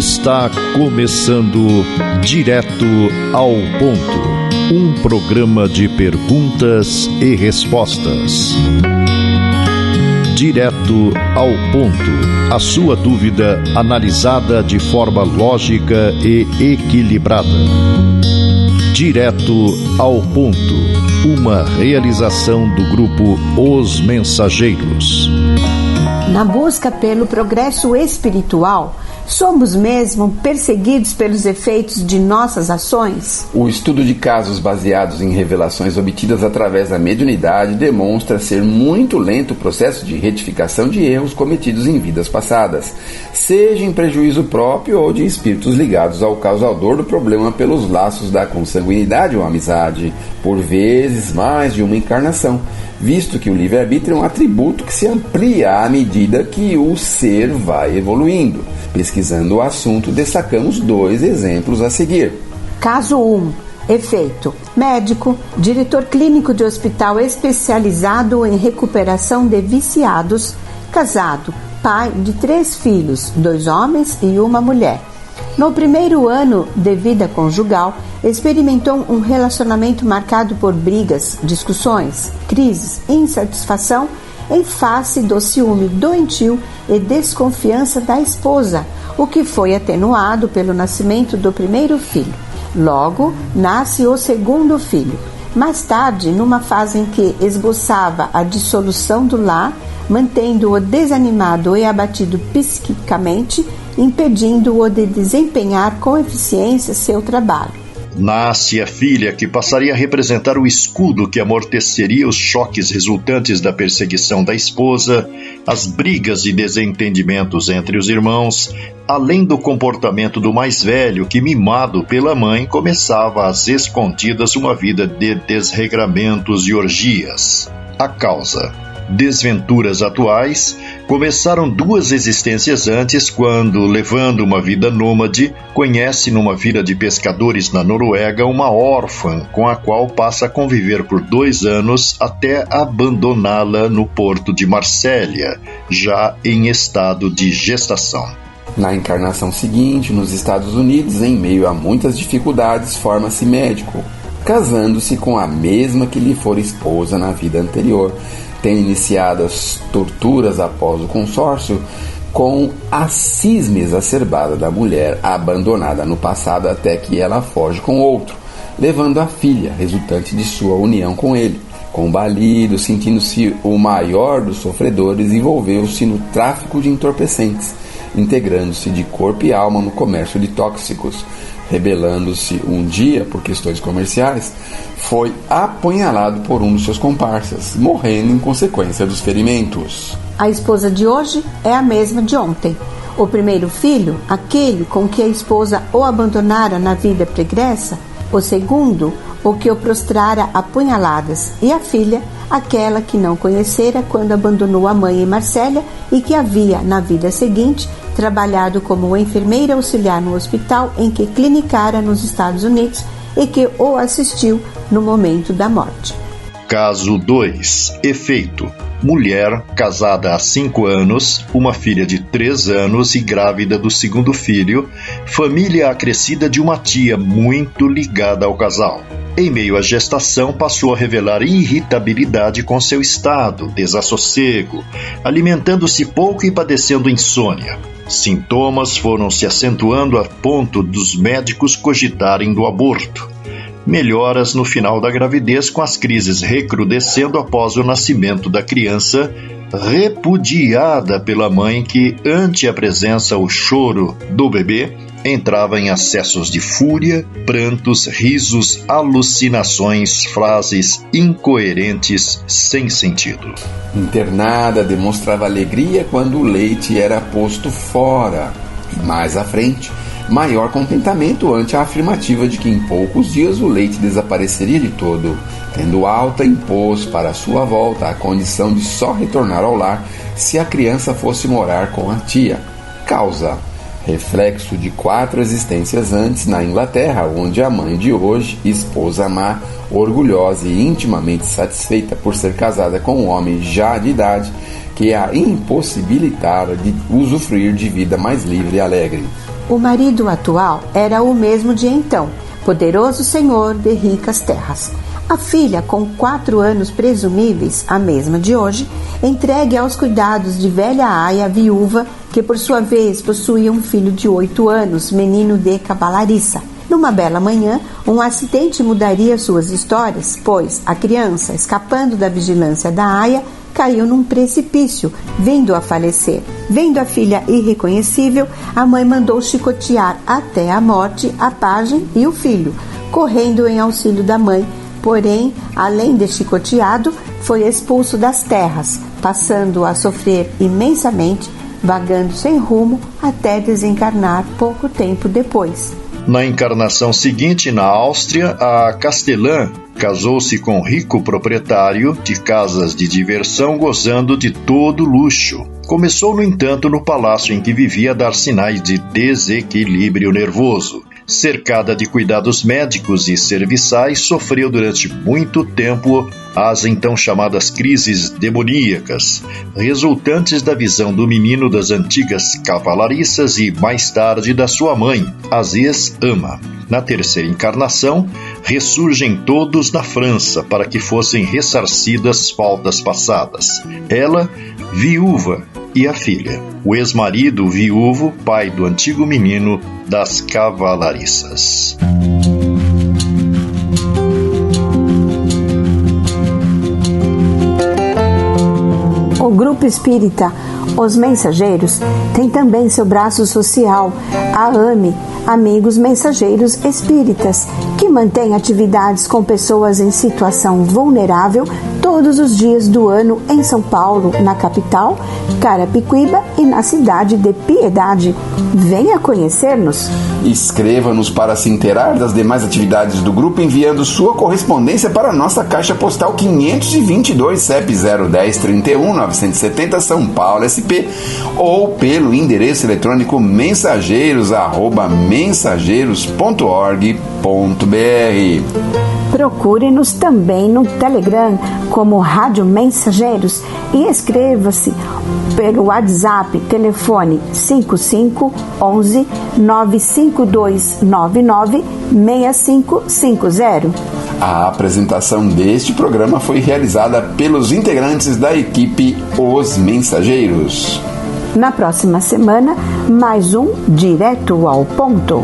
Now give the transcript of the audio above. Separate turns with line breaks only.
Está começando Direto ao Ponto, um programa de perguntas e respostas. Direto ao Ponto, a sua dúvida analisada de forma lógica e equilibrada. Direto ao Ponto, uma realização do grupo Os Mensageiros.
Na busca pelo progresso espiritual, somos mesmo perseguidos pelos efeitos de nossas ações?
O estudo de casos baseados em revelações obtidas através da mediunidade demonstra ser muito lento o processo de retificação de erros cometidos em vidas passadas, seja em prejuízo próprio ou de espíritos ligados ao causador do problema pelos laços da consanguinidade ou amizade, por vezes mais de uma encarnação, visto que o livre-arbítrio é um atributo que se amplia à medida que o ser vai evoluindo. Pesquisando o assunto, destacamos 2 exemplos a seguir.
Caso 1. Efeito: médico, diretor clínico de hospital especializado em recuperação de viciados, casado, pai de 3 filhos, 2 homens e 1 mulher. No primeiro ano de vida conjugal, experimentou um relacionamento marcado por brigas, discussões, crises, insatisfação em face do ciúme doentio e desconfiança da esposa, o que foi atenuado pelo nascimento do primeiro filho. Logo, nasce o segundo filho. Mais tarde, numa fase em que esboçava a dissolução do lar, mantendo-o desanimado e abatido psiquicamente, impedindo-o de desempenhar com eficiência seu trabalho.
Nasce a filha que passaria a representar o escudo que amorteceria os choques resultantes da perseguição da esposa, as brigas e desentendimentos entre os irmãos, além do comportamento do mais velho que, mimado pela mãe, começava às escondidas uma vida de desregramentos e orgias. A causa: desventuras atuais começaram 2 existências antes, quando, levando uma vida nômade, conhece numa vila de pescadores na Noruega uma órfã com a qual passa a conviver por 2 anos até abandoná-la no porto de Marsella, já em estado de gestação.
Na encarnação seguinte, nos Estados Unidos, em meio a muitas dificuldades, forma-se médico, casando-se com a mesma que lhe fora esposa na vida anterior. Tem iniciado as torturas após o consórcio com a cisma exacerbada da mulher abandonada no passado até que ela foge com outro, levando a filha, resultante de sua união com ele. Combalido, sentindo-se o maior dos sofredores, envolveu-se no tráfico de entorpecentes, integrando-se de corpo e alma no comércio de tóxicos. Rebelando-se um dia por questões comerciais, foi apunhalado por um dos seus comparsas, morrendo em consequência dos ferimentos.
A esposa de hoje é a mesma de ontem. O primeiro filho, aquele com que a esposa o abandonara na vida pregressa. O segundo, o que o prostrara a punhaladas. E a filha, aquela que não conhecera quando abandonou a mãe em Marsella e que havia, na vida seguinte, trabalhado como enfermeira auxiliar no hospital em que clinicara nos Estados Unidos e que o assistiu no momento da morte.
Caso 2. Efeito: mulher, casada há 5 anos, uma filha de 3 anos e grávida do segundo filho, família acrescida de uma tia muito ligada ao casal. Em meio à gestação, passou a revelar irritabilidade com seu estado, desassossego, alimentando-se pouco e padecendo insônia. Sintomas foram se acentuando a ponto dos médicos cogitarem do aborto. Melhoras no final da gravidez, com as crises recrudescendo após o nascimento da criança, repudiada pela mãe que, ante a presença ou choro do bebê, entrava em acessos de fúria, prantos, risos, alucinações, frases incoerentes, sem sentido.
Internada, demonstrava alegria quando o leite era posto fora. E mais à frente, maior contentamento ante a afirmativa de que em poucos dias o leite desapareceria de todo. Tendo alta, impôs para sua volta a condição de só retornar ao lar se a criança fosse morar com a tia. Causa: reflexo de 4 existências antes na Inglaterra, onde a mãe de hoje, esposa má, orgulhosa e intimamente satisfeita por ser casada com um homem já de idade, que a impossibilitara de usufruir de vida mais livre e alegre.
O marido atual era o mesmo de então, poderoso senhor de ricas terras. A filha, com 4 anos presumíveis, a mesma de hoje, entregue aos cuidados de velha aia viúva, que por sua vez possuía um filho de 8 anos, menino de cavalariça. Numa bela manhã, um acidente mudaria suas histórias, pois a criança, escapando da vigilância da aia, caiu num precipício, vindo a falecer. Vendo a filha irreconhecível, a mãe mandou chicotear até a morte a pajem e o filho, correndo em auxílio da mãe. Porém, além de chicoteado, foi expulso das terras, passando a sofrer imensamente, vagando sem rumo até desencarnar pouco tempo depois.
Na encarnação seguinte, na Áustria, a Castelã casou-se com um rico proprietário de casas de diversão, gozando de todo luxo. Começou, no entanto, no palácio em que vivia a dar sinais de desequilíbrio nervoso. Cercada de cuidados médicos e serviçais, sofreu durante muito tempo as então chamadas crises demoníacas, resultantes da visão do menino das antigas cavalariças e, mais tarde, da sua mãe, Aziz Ama. Na terceira encarnação, ressurgem todos na França para que fossem ressarcidas faltas passadas. Ela, viúva, e a filha. O ex-marido viúvo, pai do antigo menino das cavalariças.
O grupo espírita Os Mensageiros tem também seu braço social, a AME, Amigos Mensageiros Espíritas, que mantém atividades com pessoas em situação vulnerável todos os dias do ano em São Paulo, na capital, Carapicuíba e na cidade de Piedade. Venha conhecer-nos!
Escreva-nos para se inteirar das demais atividades do grupo enviando sua correspondência para a nossa Caixa Postal 522, CEP 01031-970 São Paulo SP, ou pelo endereço eletrônico mensageiros@mensageiros.org.br.
Procure-nos também no Telegram como Rádio Mensageiros e inscreva-se pelo WhatsApp, telefone 5511 95299 6550.
A apresentação deste programa foi realizada pelos integrantes da equipe Os Mensageiros.
Na próxima semana, mais um Direto ao Ponto.